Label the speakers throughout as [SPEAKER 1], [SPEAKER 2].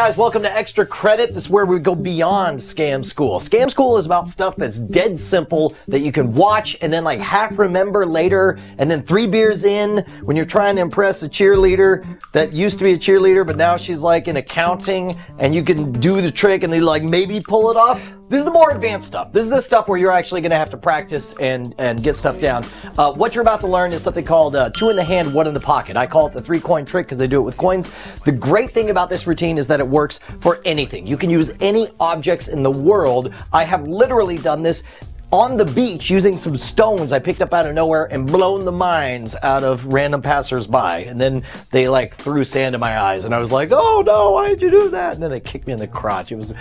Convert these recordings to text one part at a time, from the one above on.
[SPEAKER 1] guys, welcome to Extra Credit. This is where we go beyond Scam School. Scam School is about stuff that's dead simple that you can watch and then like half remember later, and then 3 beers in when you're trying to impress a cheerleader that used to be a cheerleader but now she's like in accounting, and you can do the trick and they like maybe pull it off. This is the more advanced stuff. This is the stuff where you're actually going to have to practice and get stuff down. What you're about to learn is something called 2 in the hand, 1 in the pocket. I call it the 3-coin trick because I do it with coins. The great thing about this routine is that it works for anything. You can use any objects in the world. I have literally done this on the beach using some stones I picked up out of nowhere and blown the minds out of random passersby. And then they like threw sand in my eyes and I was like, oh no, why did you do that? And then they kicked me in the crotch. It was a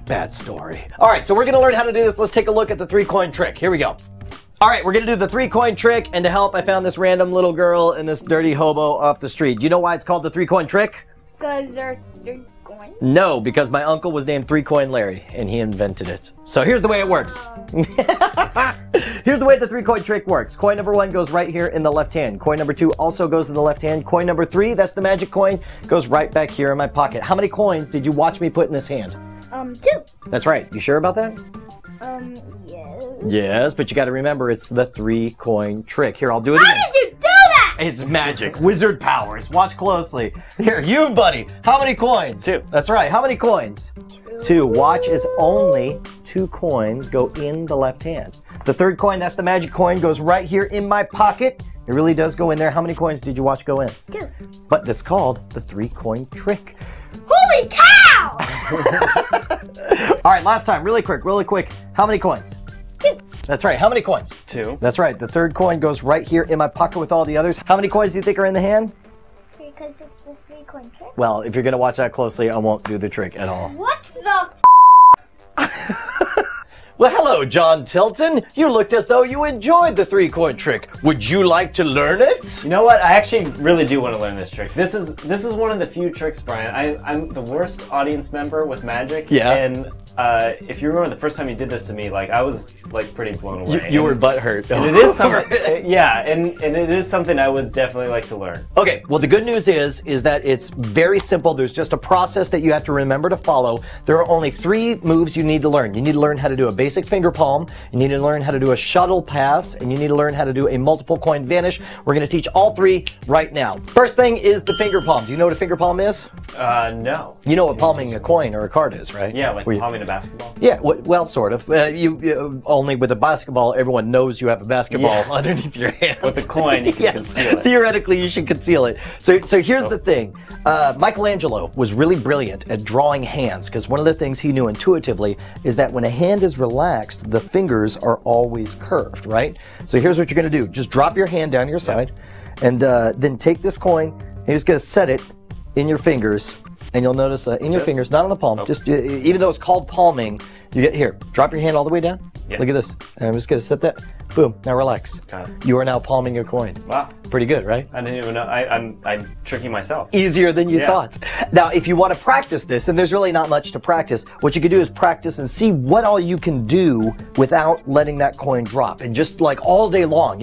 [SPEAKER 1] bad story. All right, so we're gonna learn how to do this. Let's take a look at the 3-coin trick. Here we go. All right, we're gonna do the 3-coin trick, and to help, I found this random little girl and this dirty hobo off the street. Do you know why it's called the 3-coin trick? Because they're 3 coins? No, because my uncle was named 3-Coin Larry, and he invented it. So here's the way it works. Here's the way the 3-coin trick works. Coin number 1 goes right here in the left hand. Coin number 2 also goes in the left hand. Coin number 3, that's the magic coin, goes right back here in my pocket. How many coins did you watch me put in this hand? 2. That's right. You sure about that?
[SPEAKER 2] Yes.
[SPEAKER 1] Yes, but you got to remember it's the 3-coin trick. Here, I'll do it again.
[SPEAKER 2] How did you do that?
[SPEAKER 1] It's magic. Wizard powers. Watch closely. Here, you, buddy. How many coins? 2. That's right. How many coins? 2. Watch as only 2 coins go in the left hand. The 3rd coin, that's the magic coin, goes right here in my pocket. It really does go in there. How many coins did you watch go in? 2. But that's called the 3-coin trick.
[SPEAKER 2] Holy cow!
[SPEAKER 1] All right, last time, really quick. How many coins?
[SPEAKER 2] 2.
[SPEAKER 1] That's right. How many coins?
[SPEAKER 3] 2.
[SPEAKER 1] That's right. The 3rd coin goes right here in my pocket with all the others. How many coins do you think are in the hand?
[SPEAKER 2] Because it's the 3-coin trick.
[SPEAKER 1] Well, if you're going to watch that closely, I won't do the trick at all.
[SPEAKER 2] What the
[SPEAKER 1] Well, hello, John Tilton. You looked as though you enjoyed the 3-coin trick. Would you like to learn it?
[SPEAKER 3] You know what? I actually really do want to learn this trick. This is one of the few tricks, Brian. I'm the worst audience member with magic.
[SPEAKER 1] Yeah.
[SPEAKER 3] And if you remember the first time you did this to me, like I was like pretty blown away.
[SPEAKER 1] You were butthurt.
[SPEAKER 3] And it is something. Yeah, and it is something I would definitely like to learn.
[SPEAKER 1] Okay, well the good news is that it's very simple. There's just a process that you have to remember to follow. There are only 3 moves you need to learn. You need to learn how to do a basic finger palm, you need to learn how to do a shuttle pass, and you need to learn how to do a multiple coin vanish. We're going to teach all 3 right now. First thing is the finger palm. Do you know what a finger palm is?
[SPEAKER 3] No.
[SPEAKER 1] You know what palming a coin or a card is, right?
[SPEAKER 3] Yeah, like palming a basketball.
[SPEAKER 1] Yeah, well, sort of. You only with a basketball, everyone knows you have a basketball underneath your hand.
[SPEAKER 3] With a coin, you can conceal it.
[SPEAKER 1] Theoretically, you should conceal it. So here's the thing. Michelangelo was really brilliant at drawing hands because one of the things he knew intuitively is that when a hand is relaxed, the fingers are always curved, right? So here's what you're going to do. Just drop your hand down your side, and then take this coin, and you're just going to set it in your fingers. And you'll notice in your fingers, not on the palm, just even though it's called palming, you get here. Drop your hand all the way down. Yeah. Look at this. And I'm just gonna set that. Boom. Now relax.
[SPEAKER 3] Got it.
[SPEAKER 1] You are now palming your coin.
[SPEAKER 3] Wow.
[SPEAKER 1] Pretty good, right?
[SPEAKER 3] I didn't even know. I'm tricking myself.
[SPEAKER 1] Easier than you thought. Now, if you want to practice this, and there's really not much to practice, what you can do is practice and see what all you can do without letting that coin drop. And just like all day long,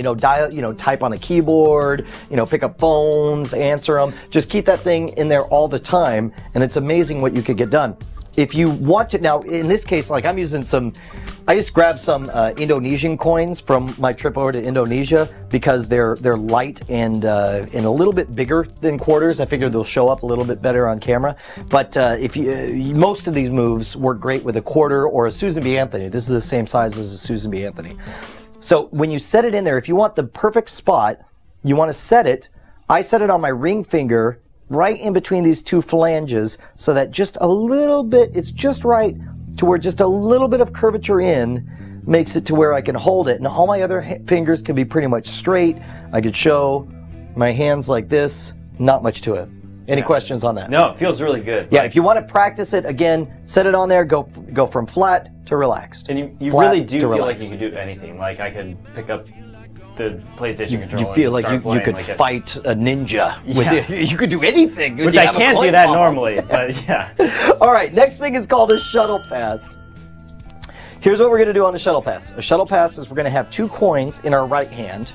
[SPEAKER 1] type on a keyboard, pick up phones, answer them. Just keep that thing in there all the time, and it's amazing what you could get done. If you want to, now in this case, like I'm using I just grabbed some Indonesian coins from my trip over to Indonesia because they're light and a little bit bigger than quarters. I figured they'll show up a little bit better on camera. But most of these moves work great with a quarter or a Susan B. Anthony. This is the same size as a Susan B. Anthony. So when you set it in there, if you want the perfect spot, you want to set it. I set it on my ring finger right in between these 2 phalanges so that just a little bit, it's just right to where just a little bit of curvature in makes it to where I can hold it. And all my other fingers can be pretty much straight. I could show my hands like this, not much to it. Any questions on that?
[SPEAKER 3] No, it feels really good.
[SPEAKER 1] Yeah, if you want to practice it, again, set it on there, go from flat to relaxed.
[SPEAKER 3] And you really do feel like you can do anything. Like I could pick up the PlayStation controller.
[SPEAKER 1] You feel like you could
[SPEAKER 3] like
[SPEAKER 1] fight a ninja with it. You could do anything.
[SPEAKER 3] Which I can't do that normally, but yeah.
[SPEAKER 1] All right, next thing is called a shuttle pass. Here's what we're going to do on the shuttle pass. A shuttle pass is we're going to have 2 coins in our right hand,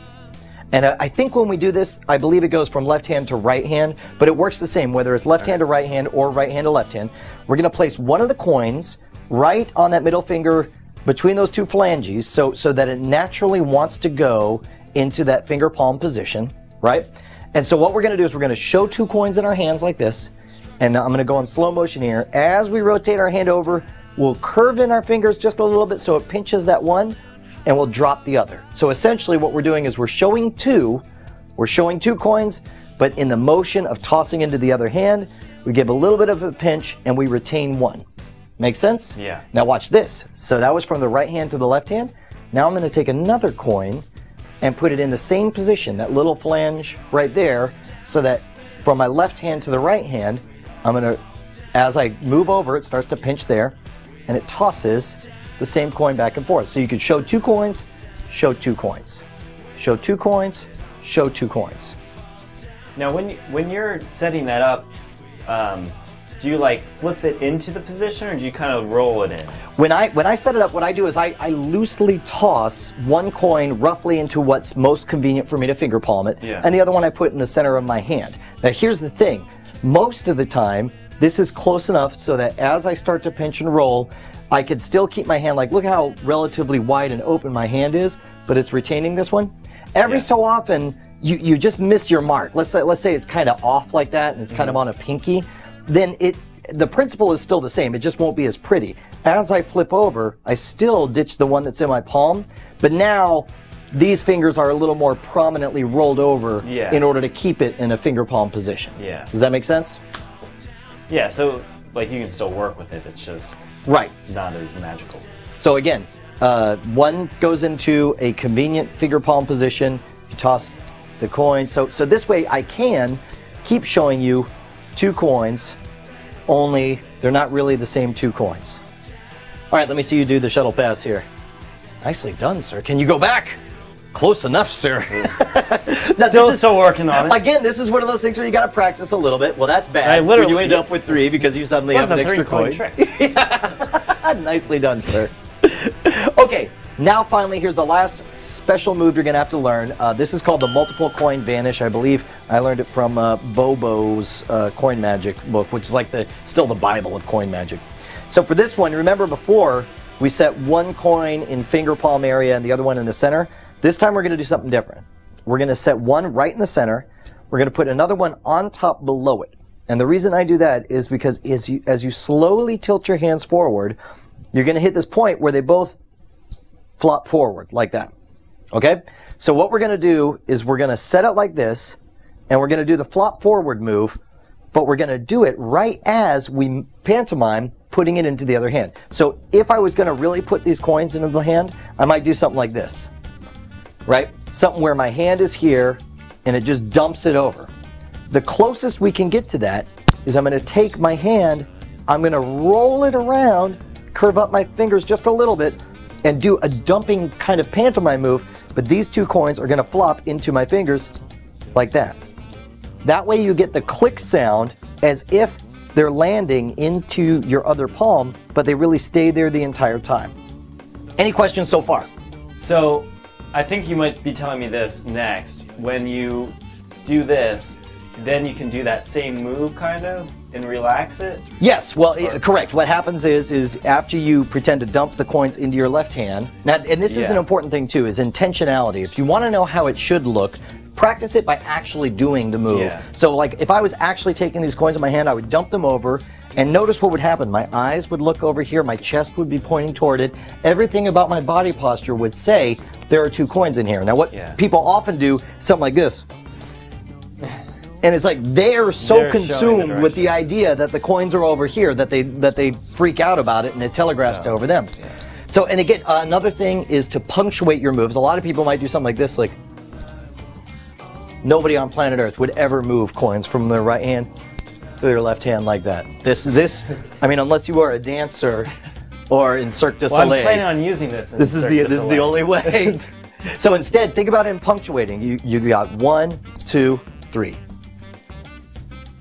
[SPEAKER 1] And I think when we do this, I believe it goes from left hand to right hand, but it works the same, whether it's left hand to right hand or right hand to left hand. We're going to place one of the coins right on that middle finger between those two phalanges so that it naturally wants to go into that finger palm position, right? And so what we're going to do is we're going to show 2 coins in our hands like this, and I'm going to go in slow motion here. As we rotate our hand over, we'll curve in our fingers just a little bit so it pinches that one, and we'll drop the other. So essentially what we're doing is we're showing 2 coins, but in the motion of tossing into the other hand, we give a little bit of a pinch and we retain 1. Make sense?
[SPEAKER 3] Yeah.
[SPEAKER 1] Now watch this. So that was from the right hand to the left hand. Now I'm going to take another coin and put it in the same position, that little flange right there, so that from my left hand to the right hand, I'm going to, as I move over, it starts to pinch there, and it tosses the same coin back and forth. So you could show 2 coins, show 2 coins. Show 2 coins, show 2 coins.
[SPEAKER 3] Now when you're setting that up, do you like flip it into the position, or do you kind of roll it in?
[SPEAKER 1] When I set it up, what I do is I loosely toss 1 coin roughly into what's most convenient for me to finger palm it, and the other one I put in the center of my hand. Now here's the thing, most of the time this is close enough so that as I start to pinch and roll, I could still keep my hand, like look how relatively wide and open my hand is, but it's retaining this one. Every so often you just miss your mark. Let's say it's kind of off like that and it's kind of on a pinky. Then the principle is still the same. It just won't be as pretty. As I flip over, I still ditch the one that's in my palm, but now these fingers are a little more prominently rolled over in order to keep it in a finger palm position.
[SPEAKER 3] Yeah.
[SPEAKER 1] Does that make sense?
[SPEAKER 3] Yeah, so like you can still work with it, it's just not as magical.
[SPEAKER 1] So again, 1 goes into a convenient finger palm position, you toss the coin. So this way I can keep showing you 2 coins, only they're not really the same 2 coins. All right, let me see you do the shuttle pass here. Nicely done, sir. Can you go back? Close enough, sir. Now,
[SPEAKER 3] still working on it.
[SPEAKER 1] Again, this is one of those things where you got to practice a little bit. Well, that's bad.
[SPEAKER 3] I literally
[SPEAKER 1] when you end up with 3 because you suddenly have an extra coin.
[SPEAKER 3] Trick.
[SPEAKER 1] Nicely done, sir. Okay, now finally, here's the last special move you're going to have to learn. This is called the multiple coin vanish. I believe I learned it from Bobo's coin magic book, which is like still the Bible of coin magic. So for this one, remember before we set 1 coin in finger palm area and the other one in the center. This time we're going to do something different. We're going to set 1 right in the center. We're going to put another one on top below it. And the reason I do that is because as you slowly tilt your hands forward, you're going to hit this point where they both flop forward like that. Okay? So what we're going to do is we're going to set it like this, and we're going to do the flop forward move, but we're going to do it right as we pantomime putting it into the other hand. So if I was going to really put these coins into the hand, I might do something like this. Right? Something where my hand is here and it just dumps it over. The closest we can get to that is I'm going to take my hand, I'm going to roll it around, curve up my fingers just a little bit, and do a dumping kind of pantomime move, but these 2 coins are going to flop into my fingers like that. That way you get the click sound as if they're landing into your other palm, but they really stay there the entire time. Any questions so far?
[SPEAKER 3] So I think you might be telling me this next. When you do this, then you can do that same move kind of and relax it?
[SPEAKER 1] Yes, well, correct. What happens is after you pretend to dump the coins into your left hand, now, and this is an important thing too, is intentionality. If you want to know how it should look, practice it by actually doing the move. Yeah. So like if I was actually taking these coins in my hand, I would dump them over, and notice what would happen. My eyes would look over here, my chest would be pointing toward it. Everything about my body posture would say there are 2 coins in here. Now what people often do, something like this. And it's like they're so consumed with the idea that the coins are over here that they freak out about it and it telegraphs to over them. Yeah. So, and again, another thing is to punctuate your moves. A lot of people might do something like this, like nobody on planet Earth would ever move coins from their right hand to their left hand like that. This, I mean, unless you are a dancer or in Cirque du Soleil.
[SPEAKER 3] Well, I'm planning on using this.
[SPEAKER 1] This is the only way. So instead, think about it in punctuating. You got 1, 2, 3.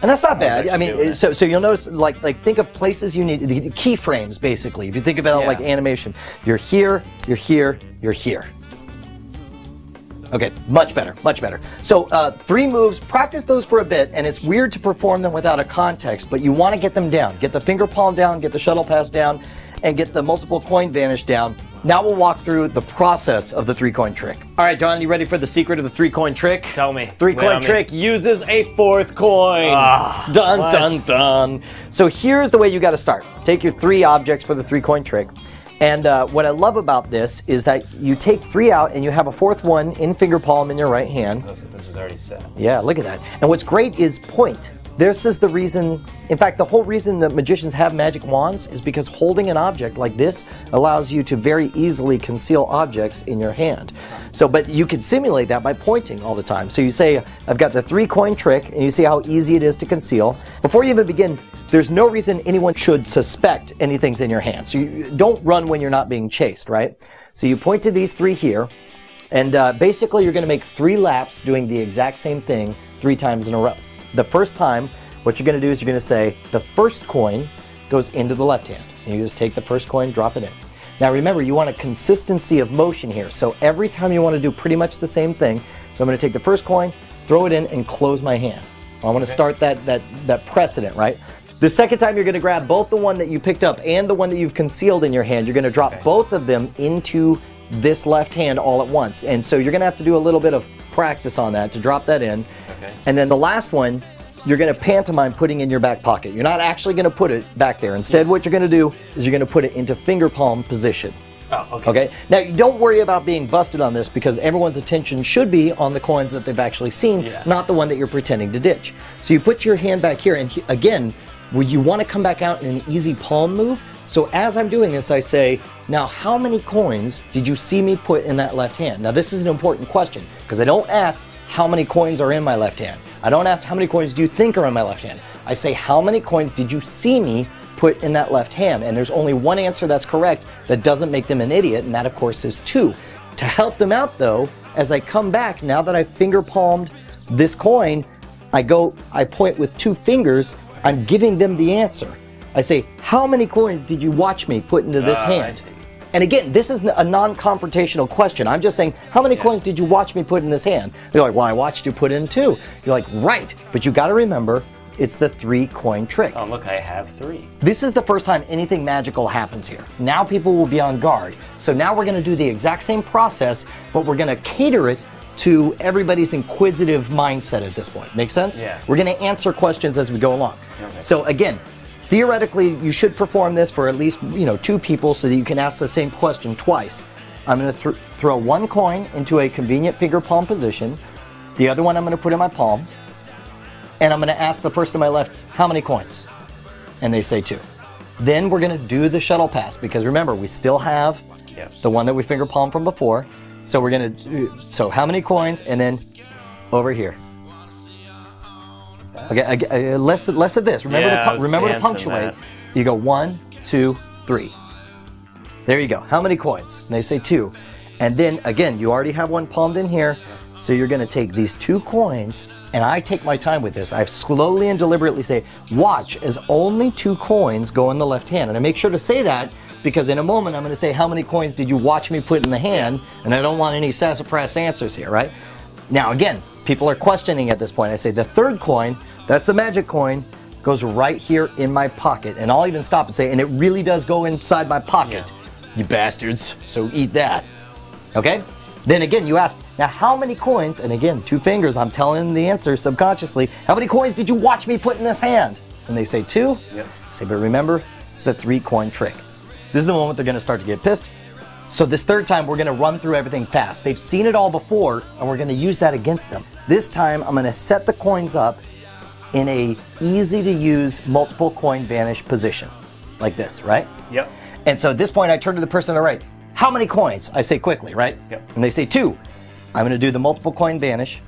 [SPEAKER 1] And that's not bad. I mean, so you'll notice, like think of places you need, the keyframes, basically. If you think about it like animation, you're here, you're here, you're here. Okay, much better, much better. So 3 moves, practice those for a bit, and it's weird to perform them without a context, but you want to get them down. Get the finger palm down, get the shuttle pass down, and get the multiple coin vanish down. Now we'll walk through the process of the 3-coin trick. All right, John, you ready for the secret of the 3-coin trick?
[SPEAKER 3] Tell me.
[SPEAKER 1] 3-coin trick uses a 4th coin. Dun,
[SPEAKER 3] what?
[SPEAKER 1] dun, dun. So here's the way you got to start. Take your 3 objects for the 3-coin trick. And what I love about this is that you take 3 out and you have a 4th one in finger palm in your right hand.
[SPEAKER 3] Oh, so this is already set.
[SPEAKER 1] Yeah, look at that. And what's great is point. This is the reason, in fact, the whole reason that magicians have magic wands is because holding an object like this allows you to very easily conceal objects in your hand. So, but you can simulate that by pointing all the time. So you say, I've got the 3-coin trick, and you see how easy it is to conceal. Before you even begin, there's no reason anyone should suspect anything's in your hand. So you don't run when you're not being chased, right? So you point to these 3 here, and basically you're going to make 3 laps doing the exact same thing 3 times in a row. The first time, what you're going to do is you're going to say the first coin goes into the left hand. And you just take the first coin, drop it in. Now remember, you want a consistency of motion here. So every time you want to do pretty much the same thing. So I'm going to take the first coin, throw it in, and close my hand. I want to start that precedent, right? The second time you're going to grab both the one that you picked up and the one that you've concealed in your hand. You're going to drop both of them into this left hand all at once. And so you're going to have to do a little bit of practice on that to drop that in. And then the last one, you're going to pantomime putting in your back pocket. You're not actually going to put it back there. Instead, what you're going to do is you're going to put it into finger palm position.
[SPEAKER 3] Oh, okay.
[SPEAKER 1] Okay? Now, don't worry about being busted on this because everyone's attention should be on the coins that they've actually seen, not the one that you're pretending to ditch. So you put your hand back here, and again, you want to come back out in an easy palm move. So as I'm doing this, I say, now how many coins did you see me put in that left hand? Now this is an important question because I don't ask how many coins are in my left hand. I don't ask how many coins do you think are in my left hand. I say how many coins did you see me put in that left hand? And there's only one answer that's correct that doesn't make them an idiot, and that of course is 2. To help them out though, as I come back, now that I've finger palmed this coin, I point with 2 fingers, I'm giving them the answer. I say, how many coins did you watch me put into this hand?
[SPEAKER 3] I see.
[SPEAKER 1] And again, this is a non-confrontational question. I'm just saying, how many coins did you watch me put in this hand? They're like, well, I watched you put in 2. You're like, right. But you got to remember, it's the 3-coin trick.
[SPEAKER 3] Oh, look, I have 3.
[SPEAKER 1] This is the first time anything magical happens here. Now people will be on guard. So now we're going to do the exact same process, but we're going to cater it to everybody's inquisitive mindset at this point. Make sense?
[SPEAKER 3] Yeah.
[SPEAKER 1] We're going to answer questions as we go along.
[SPEAKER 3] Okay.
[SPEAKER 1] So again, theoretically, you should perform this for at least 2 people so that you can ask the same question twice. I'm going to throw 1 coin into a convenient finger palm position. The other one I'm going to put in my palm. And I'm going to ask the person to my left, how many coins? And they say 2. Then we're going to do the shuttle pass because remember, we still have the one that we finger palmed from before. So we're going to do, so how many coins? And then over here. Okay, less of this. Remember to punctuate. You go 1, 2, 3. There you go. How many coins? And they say 2. And then again, you already have 1 palmed in here. So you're going to take these 2 coins, and I take my time with this. I slowly and deliberately say, watch as only 2 coins go in the left hand. And I make sure to say that because in a moment I'm going to say, how many coins did you watch me put in the hand? And I don't want any sassafras answers here, right? Now again, people are questioning at this point. I say the 3rd coin, that's the magic coin, goes right here in my pocket. And I'll even stop and say, and it really does go inside my pocket. You bastards, so eat that. Okay? Then again, you ask, now how many coins, and again, 2 fingers, I'm telling them the answer subconsciously, how many coins did you watch me put in this hand? And they say 2.
[SPEAKER 3] Yep.
[SPEAKER 1] I say, but remember, it's the 3-coin trick. This is the moment they're going to start to get pissed. So this 3rd time, we're going to run through everything fast. They've seen it all before, and we're going to use that against them. This time, I'm going to set the coins up in a easy-to-use multiple coin vanish position, like this, right?
[SPEAKER 3] Yep.
[SPEAKER 1] And so at this point, I turn to the person on the right. How many coins? I say quickly, right?
[SPEAKER 3] Yep.
[SPEAKER 1] And they say 2. I'm going to do the multiple coin vanish.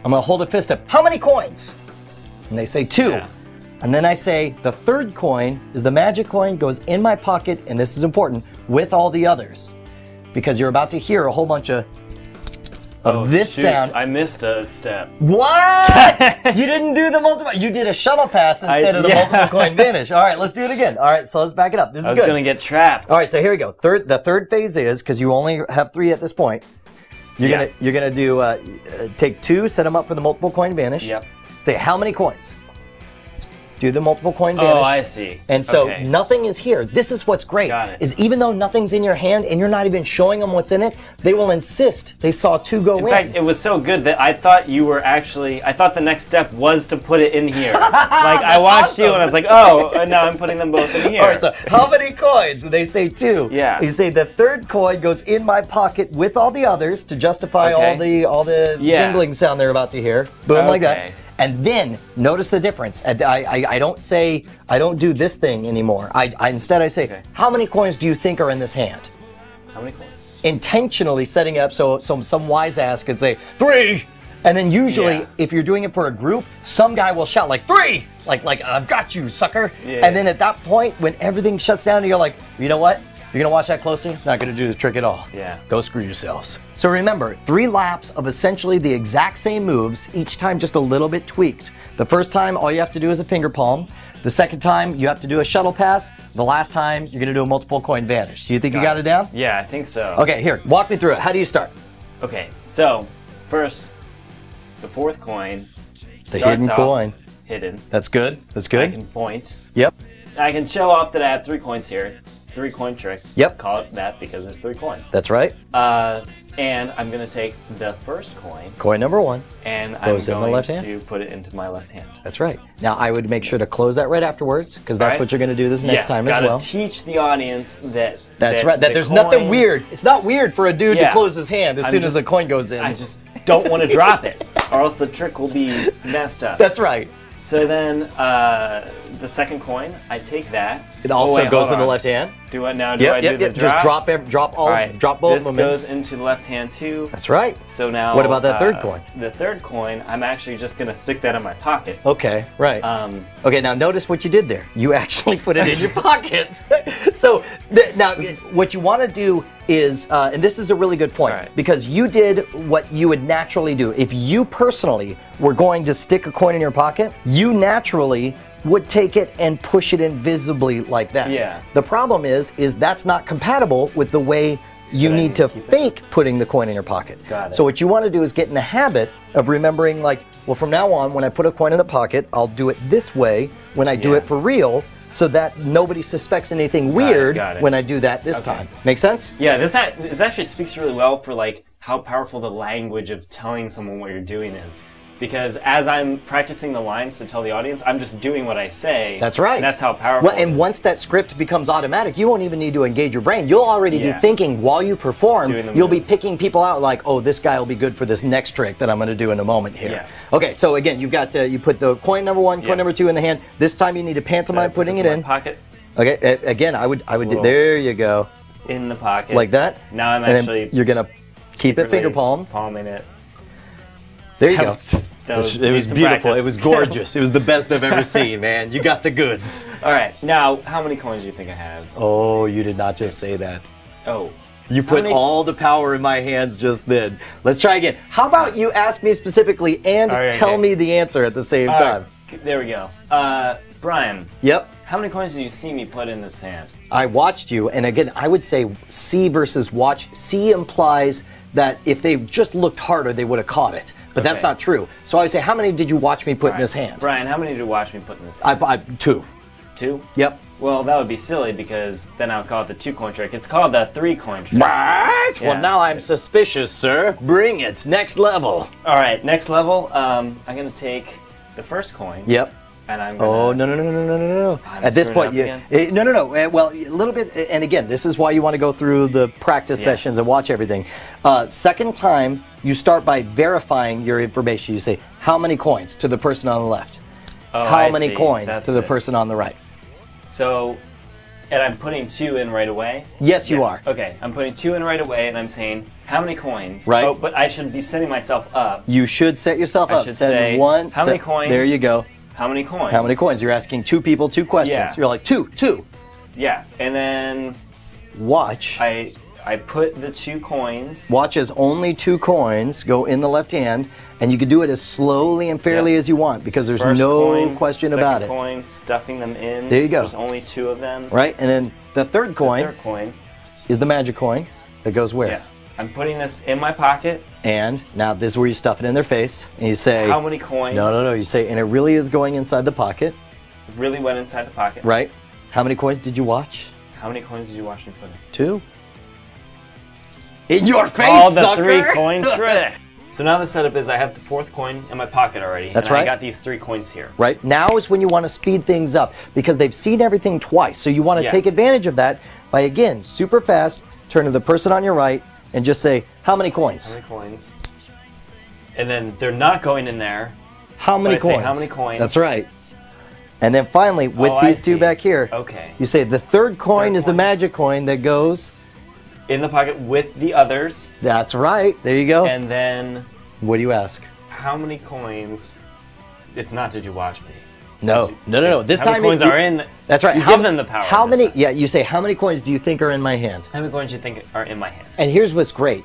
[SPEAKER 1] I'm going to hold a fist up. How many coins? And they say 2.
[SPEAKER 3] Yeah.
[SPEAKER 1] And then I say the 3rd coin is the magic coin, goes in my pocket, and this is important, with all the others. Because you're about to hear a whole bunch of this sound.
[SPEAKER 3] I missed a step.
[SPEAKER 1] What? You didn't do the multiple. You did a shuttle pass instead of the multiple coin vanish. All right, let's do it again. All right, so let's back it up. This is good.
[SPEAKER 3] I was going to get trapped.
[SPEAKER 1] All right, so here we go. The third phase is, because you only have 3 at this point, You're gonna do take 2, set them up for the multiple coin vanish.
[SPEAKER 3] Yep.
[SPEAKER 1] Say how many coins. Do the multiple coin vanish.
[SPEAKER 3] Oh, I see.
[SPEAKER 1] And so
[SPEAKER 3] Okay.
[SPEAKER 1] nothing is here. This is what's great.
[SPEAKER 3] Got it.
[SPEAKER 1] Is even though nothing's in your hand and you're not even showing them what's in it, they will insist they saw 2 go in.
[SPEAKER 3] In fact, it was so good that I thought you were actually. I thought the next step was to put it in here. Like I watched you and I was like, oh, and now I'm putting them both in here.
[SPEAKER 1] All right, so how many coins? And they say 2.
[SPEAKER 3] Yeah.
[SPEAKER 1] You say the third coin goes in my pocket with all the others to justify
[SPEAKER 3] Okay.
[SPEAKER 1] all the jingling sound they're about to hear. Boom, like that.
[SPEAKER 3] Okay.
[SPEAKER 1] And then notice the difference. I don't do this thing anymore. Instead I say,
[SPEAKER 3] Okay.
[SPEAKER 1] how many coins do you think are in this hand?
[SPEAKER 3] How many coins?
[SPEAKER 1] Intentionally setting it up so some wise ass could say 3, and then usually
[SPEAKER 3] Yeah.
[SPEAKER 1] if you're doing it for a group, some guy will shout like 3, like I've got you, sucker.
[SPEAKER 3] Yeah.
[SPEAKER 1] And then at that point, when everything shuts down, you're like, you know what? You're gonna watch that closely. It's not gonna do the trick at all.
[SPEAKER 3] Yeah.
[SPEAKER 1] Go screw yourselves. So remember, 3 laps of essentially the exact same moves, each time just a little bit tweaked. The first time, all you have to do is a finger palm. The second time, you have to do a shuttle pass. The last time, you're gonna do a multiple coin vanish. Do you think you got it down?
[SPEAKER 3] Yeah, I think so.
[SPEAKER 1] Okay, here, walk me through it. How do you start?
[SPEAKER 3] Okay, so first, the 4th coin.
[SPEAKER 1] The
[SPEAKER 3] starts
[SPEAKER 1] hidden
[SPEAKER 3] off
[SPEAKER 1] coin.
[SPEAKER 3] Hidden.
[SPEAKER 1] That's good. That's
[SPEAKER 3] I
[SPEAKER 1] good.
[SPEAKER 3] can point.
[SPEAKER 1] Yep.
[SPEAKER 3] I can show off that I have 3 coins here. 3 coin trick.
[SPEAKER 1] Yep.
[SPEAKER 3] Call it that because there's 3 coins.
[SPEAKER 1] That's right.
[SPEAKER 3] And I'm gonna take the first coin
[SPEAKER 1] Coin number 1.
[SPEAKER 3] and
[SPEAKER 1] Goes in
[SPEAKER 3] I'm
[SPEAKER 1] the
[SPEAKER 3] going
[SPEAKER 1] left hand?
[SPEAKER 3] to put it into my left hand.
[SPEAKER 1] That's right. Now I would make sure to close that right afterwards because that's
[SPEAKER 3] Alright.
[SPEAKER 1] what you're gonna do this next
[SPEAKER 3] Yes,
[SPEAKER 1] time as
[SPEAKER 3] gotta
[SPEAKER 1] well.
[SPEAKER 3] teach the audience that.
[SPEAKER 1] That's right. That
[SPEAKER 3] the
[SPEAKER 1] there's nothing
[SPEAKER 3] coin-
[SPEAKER 1] weird. It's not weird for a dude to
[SPEAKER 3] Yeah.
[SPEAKER 1] close his hand as
[SPEAKER 3] I'm
[SPEAKER 1] soon as
[SPEAKER 3] just-
[SPEAKER 1] the coin goes in.
[SPEAKER 3] I just don't want to drop it, or else the trick will be messed up.
[SPEAKER 1] That's right.
[SPEAKER 3] So then, the second coin, I take that.
[SPEAKER 1] It also
[SPEAKER 3] wait,
[SPEAKER 1] goes
[SPEAKER 3] hold
[SPEAKER 1] in the
[SPEAKER 3] on.
[SPEAKER 1] left hand.
[SPEAKER 3] Do I now? Do I do the drop?
[SPEAKER 1] Just drop all,
[SPEAKER 3] All right.
[SPEAKER 1] drop both
[SPEAKER 3] This
[SPEAKER 1] of them.
[SPEAKER 3] goes into the left hand too.
[SPEAKER 1] That's right.
[SPEAKER 3] So now.
[SPEAKER 1] What about that third coin?
[SPEAKER 3] The third coin, I'm actually just gonna stick that in my pocket.
[SPEAKER 1] Okay, right.
[SPEAKER 3] Um,
[SPEAKER 1] Okay, now notice what you did there. You actually put it in your pocket. So now what you want to do is, and this is a really good point,
[SPEAKER 3] Alright.
[SPEAKER 1] because you did what you would naturally do. If you personally were going to stick a coin in your pocket, you naturally would take it and push it invisibly like that.
[SPEAKER 3] Yeah.
[SPEAKER 1] The problem is that's not compatible with the way you
[SPEAKER 3] That I
[SPEAKER 1] need
[SPEAKER 3] need
[SPEAKER 1] to
[SPEAKER 3] to keep it.
[SPEAKER 1] fake putting the coin in your pocket.
[SPEAKER 3] Got it.
[SPEAKER 1] So what you want to do is get in the habit of remembering, like, well, from now on, when I put a coin in the pocket, I'll do it this way when I do
[SPEAKER 3] Yeah.
[SPEAKER 1] it for real, so that nobody suspects anything weird
[SPEAKER 3] got it.
[SPEAKER 1] when I do that this
[SPEAKER 3] Okay.
[SPEAKER 1] time. Make sense?
[SPEAKER 3] yeah, this actually speaks really well for like how powerful the language of telling someone what you're doing is. Because as I'm practicing the lines to tell the audience, I'm just doing what I say.
[SPEAKER 1] That's right.
[SPEAKER 3] And that's how powerful.
[SPEAKER 1] Well, and
[SPEAKER 3] it is.
[SPEAKER 1] once that script becomes automatic, you won't even need to engage your brain. You'll already be
[SPEAKER 3] Yeah.
[SPEAKER 1] thinking while you perform.
[SPEAKER 3] Doing the
[SPEAKER 1] You'll be
[SPEAKER 3] moves.
[SPEAKER 1] picking people out like, oh, this guy will be good for this next trick that I'm going to do in a moment here.
[SPEAKER 3] Yeah.
[SPEAKER 1] Okay, so again, you've got you put the coin number 1, coin
[SPEAKER 3] Yeah.
[SPEAKER 1] number 2 in the hand. This time you need to
[SPEAKER 3] So I
[SPEAKER 1] pantomime
[SPEAKER 3] put
[SPEAKER 1] putting
[SPEAKER 3] this
[SPEAKER 1] it
[SPEAKER 3] my
[SPEAKER 1] in.
[SPEAKER 3] pocket,
[SPEAKER 1] Okay, again, I would do,
[SPEAKER 3] little-
[SPEAKER 1] there you go,
[SPEAKER 3] in the pocket.
[SPEAKER 1] like that.
[SPEAKER 3] Now I'm
[SPEAKER 1] And then
[SPEAKER 3] actually
[SPEAKER 1] you're gonna keep it finger
[SPEAKER 3] secretly
[SPEAKER 1] palm.
[SPEAKER 3] palming it.
[SPEAKER 1] There you
[SPEAKER 3] That
[SPEAKER 1] go.
[SPEAKER 3] was- that was-
[SPEAKER 1] It
[SPEAKER 3] needs
[SPEAKER 1] was
[SPEAKER 3] some
[SPEAKER 1] beautiful.
[SPEAKER 3] practice.
[SPEAKER 1] It was gorgeous. It was the best I've ever seen, man. You got the goods.
[SPEAKER 3] All right, now how many coins do you think I have?
[SPEAKER 1] Oh, you did not just say that.
[SPEAKER 3] Oh,
[SPEAKER 1] You put
[SPEAKER 3] many-
[SPEAKER 1] all the power in my hands just then. Let's try again. How about you ask me specifically and
[SPEAKER 3] All right,
[SPEAKER 1] tell
[SPEAKER 3] okay.
[SPEAKER 1] me the answer at the same
[SPEAKER 3] all
[SPEAKER 1] time?
[SPEAKER 3] right, there we go. Brian,
[SPEAKER 1] Yep.
[SPEAKER 3] how many coins did you see me put in this hand?
[SPEAKER 1] I watched you, and again, I would say see versus watch. See implies that if they just looked harder, they would have caught it. But that's
[SPEAKER 3] Okay.
[SPEAKER 1] not true. So I would say, how many did you watch me put in
[SPEAKER 3] All
[SPEAKER 1] this
[SPEAKER 3] right,
[SPEAKER 1] hand?
[SPEAKER 3] Brian, how many did you watch me put in this hand?
[SPEAKER 1] I 2.
[SPEAKER 3] 2?
[SPEAKER 1] Yep.
[SPEAKER 3] Well, that would be silly because then I'll call it the 2 coin trick. It's called the 3 coin trick.
[SPEAKER 1] Right.
[SPEAKER 3] Yeah.
[SPEAKER 1] Well, now I'm suspicious, sir. Bring it. Next level.
[SPEAKER 3] All right, next level. I'm gonna take the first coin.
[SPEAKER 1] Yep.
[SPEAKER 3] And I'm gonna.
[SPEAKER 1] Oh, no.
[SPEAKER 3] I'm
[SPEAKER 1] At this
[SPEAKER 3] screwing
[SPEAKER 1] point,
[SPEAKER 3] up
[SPEAKER 1] no. Well, a little bit, and again, this is why you want to go through the practice
[SPEAKER 3] Yeah.
[SPEAKER 1] sessions and watch everything. Second time, you start by verifying your information. You say, how many coins to the person on the left?
[SPEAKER 3] Oh,
[SPEAKER 1] How
[SPEAKER 3] I
[SPEAKER 1] many
[SPEAKER 3] see.
[SPEAKER 1] coins
[SPEAKER 3] That's
[SPEAKER 1] to the
[SPEAKER 3] it.
[SPEAKER 1] person on the right?
[SPEAKER 3] So, and I'm putting 2 in right away?
[SPEAKER 1] Yes, you are.
[SPEAKER 3] Okay, I'm putting 2 in right away and I'm saying, how many coins?
[SPEAKER 1] Right.
[SPEAKER 3] Oh, but I should be setting myself up.
[SPEAKER 1] You should set yourself
[SPEAKER 3] I
[SPEAKER 1] up.
[SPEAKER 3] should
[SPEAKER 1] Set
[SPEAKER 3] say,
[SPEAKER 1] one.
[SPEAKER 3] how many coins?
[SPEAKER 1] There you go.
[SPEAKER 3] How many coins?
[SPEAKER 1] How many coins? You're asking 2 people 2 questions.
[SPEAKER 3] Yeah.
[SPEAKER 1] You're like, two.
[SPEAKER 3] Yeah, and then
[SPEAKER 1] Watch.
[SPEAKER 3] I put the 2 coins.
[SPEAKER 1] Watch as only 2 coins go in the left hand, and you can do it as slowly and fairly
[SPEAKER 3] Yep.
[SPEAKER 1] as you want because there's
[SPEAKER 3] First
[SPEAKER 1] no
[SPEAKER 3] coin,
[SPEAKER 1] question
[SPEAKER 3] second
[SPEAKER 1] about it.
[SPEAKER 3] coin, stuffing them in.
[SPEAKER 1] There you go.
[SPEAKER 3] There's only 2 of them.
[SPEAKER 1] Right? And then the third coin
[SPEAKER 3] Third coin.
[SPEAKER 1] is the magic coin that goes where?
[SPEAKER 3] Yeah. I'm putting this in my pocket.
[SPEAKER 1] And now this is where you stuff it in their face. And you say...
[SPEAKER 3] How many coins?
[SPEAKER 1] No. You say, and it really is going inside the pocket.
[SPEAKER 3] It really went inside the pocket.
[SPEAKER 1] Right. How many coins did you watch?
[SPEAKER 3] How many coins did you watch me put in?
[SPEAKER 1] 2. In your face,
[SPEAKER 3] oh, the
[SPEAKER 1] sucker!
[SPEAKER 3] 3-coin trick. So now the setup is I have the 4th coin in my pocket already.
[SPEAKER 1] That's
[SPEAKER 3] and
[SPEAKER 1] right.
[SPEAKER 3] I got these 3 coins here.
[SPEAKER 1] Right. Now is when you want to speed things up because they've seen everything twice. So you want to take advantage of that by, again, super fast, turn to the person on your right, and just say, how many coins?
[SPEAKER 3] How many coins? And then they're not going in there.
[SPEAKER 1] How many coins?
[SPEAKER 3] Say, how many coins?
[SPEAKER 1] That's right. And then finally, with these 2 back here, you say the 3rd coin is the magic coin that goes...
[SPEAKER 3] in the pocket with the others.
[SPEAKER 1] That's right. There you go.
[SPEAKER 3] And then...
[SPEAKER 1] what do you ask?
[SPEAKER 3] How many coins... It's not did you watch me.
[SPEAKER 1] No. This
[SPEAKER 3] how
[SPEAKER 1] time
[SPEAKER 3] many coins are in...
[SPEAKER 1] That's right.
[SPEAKER 3] You give them the power.
[SPEAKER 1] How many... Yeah, you say, how many coins do you think are in my hand?
[SPEAKER 3] How many coins do you think are in my hand?
[SPEAKER 1] And here's what's great.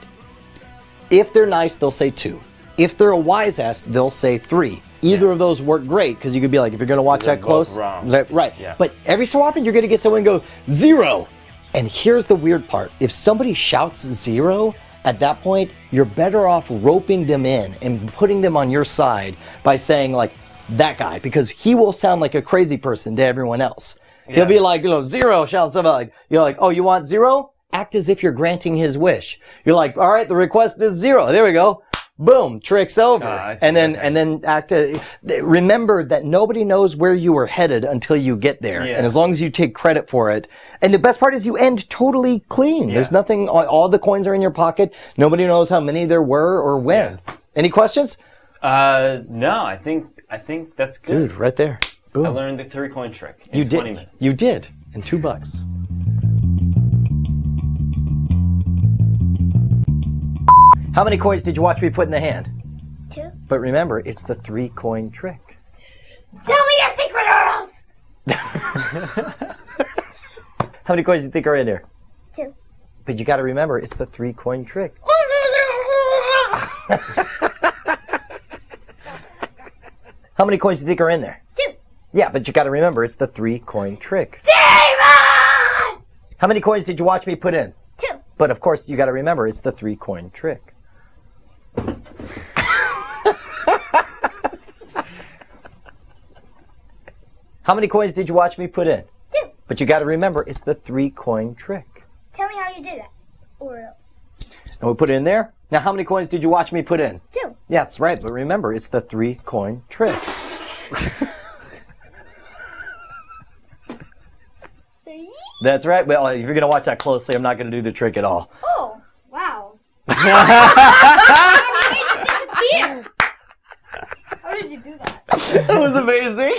[SPEAKER 1] If they're nice, they'll say 2. If they're a wise ass, they'll say 3. Either of those work great because you could be like, if you're going to watch that close...
[SPEAKER 3] wrong.
[SPEAKER 1] Right.
[SPEAKER 3] Yeah.
[SPEAKER 1] But every so often, you're going to get someone go, 0. And here's the weird part. If somebody shouts 0, at that point, you're better off roping them in and putting them on your side by saying, like, that guy, because he will sound like a crazy person to everyone else. Yeah. He'll be like, 0, shout something like, you're like, oh, you want 0? Act as if you're granting his wish. You're like, all right, the request is 0. There we go. Boom, trick's over. And then act. Remember that nobody knows where you were headed until you get there. Yeah. And as long as you take credit for it, and the best part is you end totally clean. Yeah. There's nothing. All the coins are in your pocket. Nobody knows how many there were or when. Yeah. Any questions?
[SPEAKER 3] No. I think that's good.
[SPEAKER 1] Dude, right there. Boom.
[SPEAKER 3] I learned the 3-coin trick in 20 minutes.
[SPEAKER 1] You did. And $2. How many coins did you watch me put in the hand?
[SPEAKER 2] 2.
[SPEAKER 1] But remember, it's the 3-coin trick.
[SPEAKER 2] Tell me your secret rules!
[SPEAKER 1] How many coins do you think are in there?
[SPEAKER 2] 2.
[SPEAKER 1] But you got to remember, it's the 3-coin trick. How many coins do you think are in there?
[SPEAKER 2] 2.
[SPEAKER 1] Yeah, but you got to remember, it's the 3-coin trick.
[SPEAKER 2] Demon!
[SPEAKER 1] How many coins did you watch me put in?
[SPEAKER 2] 2.
[SPEAKER 1] But of course, you got to remember, it's the 3-coin trick. How many coins did you watch me put in?
[SPEAKER 2] 2.
[SPEAKER 1] But you got to remember, it's the 3-coin trick.
[SPEAKER 2] Tell me how you did that, or else.
[SPEAKER 1] And we put it in there. Now, how many coins did you watch me put in?
[SPEAKER 2] 2.
[SPEAKER 1] Yeah, that's right. But remember, it's the 3-coin trick.
[SPEAKER 2] 3?
[SPEAKER 1] That's right. Well, if you're going to watch that closely, I'm not going to do the trick at all.
[SPEAKER 2] Oh, wow. How did you do that?
[SPEAKER 1] That was amazing.